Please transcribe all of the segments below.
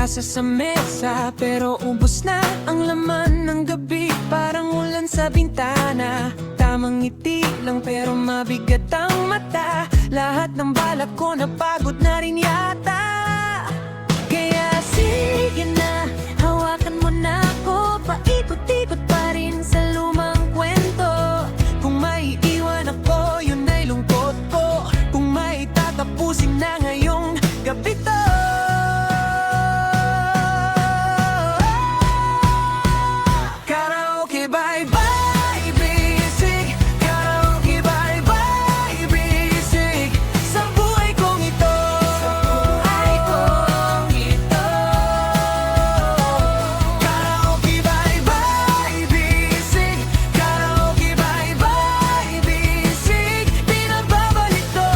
tasa sa mesa, pero ubos na ang laman ng gabi. Parang ulan sa bintana, tamang ngiti lang pero mabigat ang mata. Lahat ng balak ko napagod na rin yata. Kaya sige na, hawakan mo na ako. Paikot-ikot pa rin sa lumang kwento. Kung may iwan ako, yun ay lungkot ko. Kung may tatapusin na ngayong gabi to. Karaoke bye-bye bisig, karaoke bye-bye bisig. Sa buhay kong ito, Karaoke bye-bye bisig, karaoke bye-bye bisig. Di na babalik to.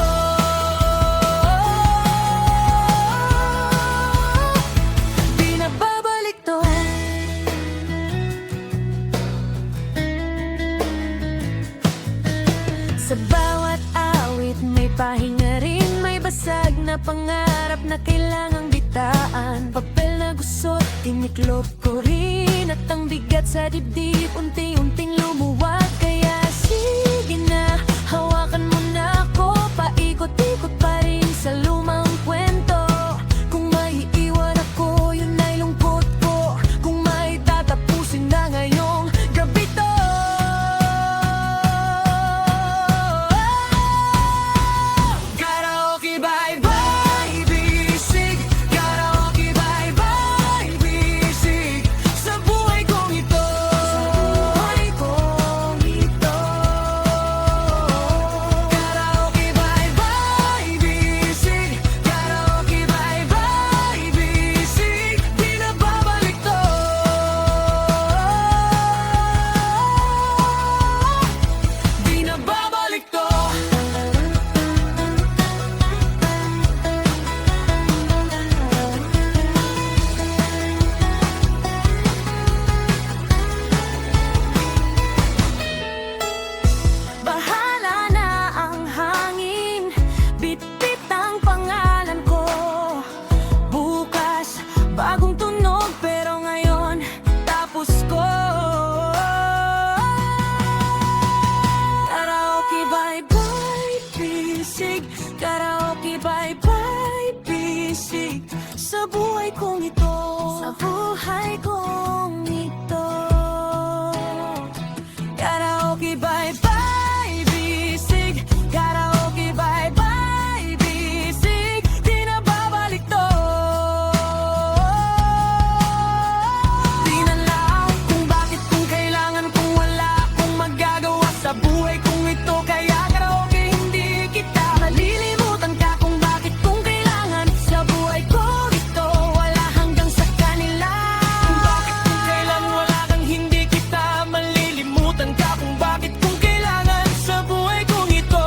Di na babalik to. Sa bawat awit may pahinga rin, may basag na pangarap na kailangang bitaan. Papel na gusot, tiniklop ko rin, at ang bigat sa dibdib unti-unting lumuwag. Kaya sige na, hawakan mo na ako. Paikot-ikot pa rin sa lumang kwento. Kung may iwan ako, yun ay lungkot ko. Kung may tatapusin na ngayong gabi to. Karaoke bye-bye bisig, karaoke bye-bye bisig. Sa buhay kong ito, Karaoke bye-bye bisig, karaoke bye-bye bisig. Di na babalik to. Di na babalik to. Bahala na ang hangin, bit-bit ang pangalan ko. Bukas, bagong tunog, pero ngayon, tapos ko. Karaoke bye-bye bisig, karaoke bye-bye bisig. Sa buhay kong ito, sa buhay kong ito. Karaoke bye-bye bisig, karaoke bye-bye bisig. Di na babalik to. Di na lang kung bakit, kung kailangan, kung wala akong magagawa sa buhay kong ito. Kaya karaoke, hindi kita malilimutan ka. Kung bakit, kung kailangan, sa buhay ko ito. Wala hanggang sa kanila. Kung bakit, kung kailan, wala kang hindi kita malilimutan ka. Kung bakit, kung kailangan, sa buhay kong ito.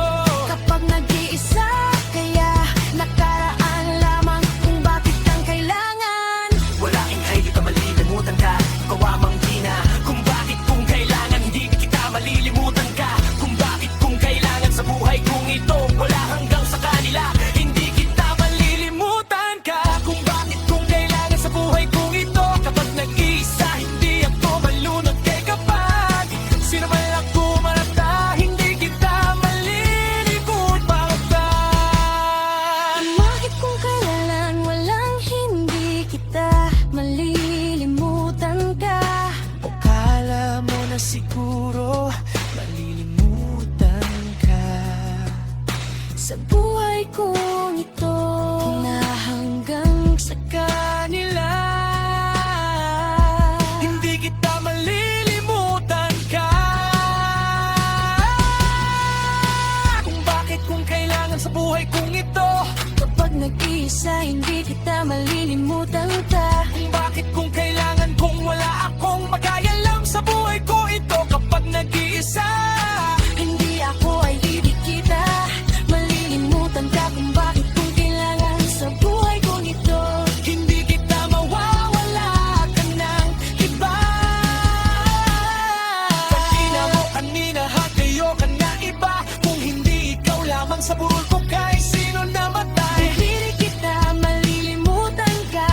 Kapag nag-iisa, kaya nakaraan lamang. Kung bakit ang kailangan, Wala ingay, di ka malilimutan ka. Ikaw amang gina. Kung bakit, kung kailangan, di kita malilimutan ka. Kung bakit, kung kailangan, sa buhay kong ito. Wala hanggang sa kanila, hindi kita malilimutan ka. Kung bakit, kung kailangan, sa buhay kong ito. Kapag nag-iisa, hindi ako malunod kay kapag sino man ako marata, hindi kita malilimutan. bakit kung kailan, walang hindi kita malilimutan ka. O kala mo na siguro malilimutan ka. Sa buhay kong ito, na hanggang sa kanila, Hindi kita malilimutan ka. Kung bakit, kung kailangan, sa buhay kong ito. kapag nag-iisa, hindi kita malilimutan ka. Kung bakit, kung kailangan, kung wala akong mag-aalam, sa buhay ko ito. Kapag nag-iisa, Hindi ako ay hindi kita malilimutan ka. Kung bakit, kung kailangan, sa buhay kong ito. hindi kita mawawala ka ng iba. Kanina mo, kanina, at kayo ka na iba. Kung hindi ikaw lamang sa burol ko, kahit sino namatay. Hindi kita malilimutan ka.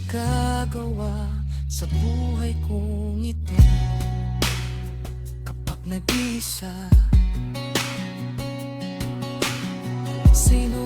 magagawa sa buhay kong ito kapag nag-isa? Sino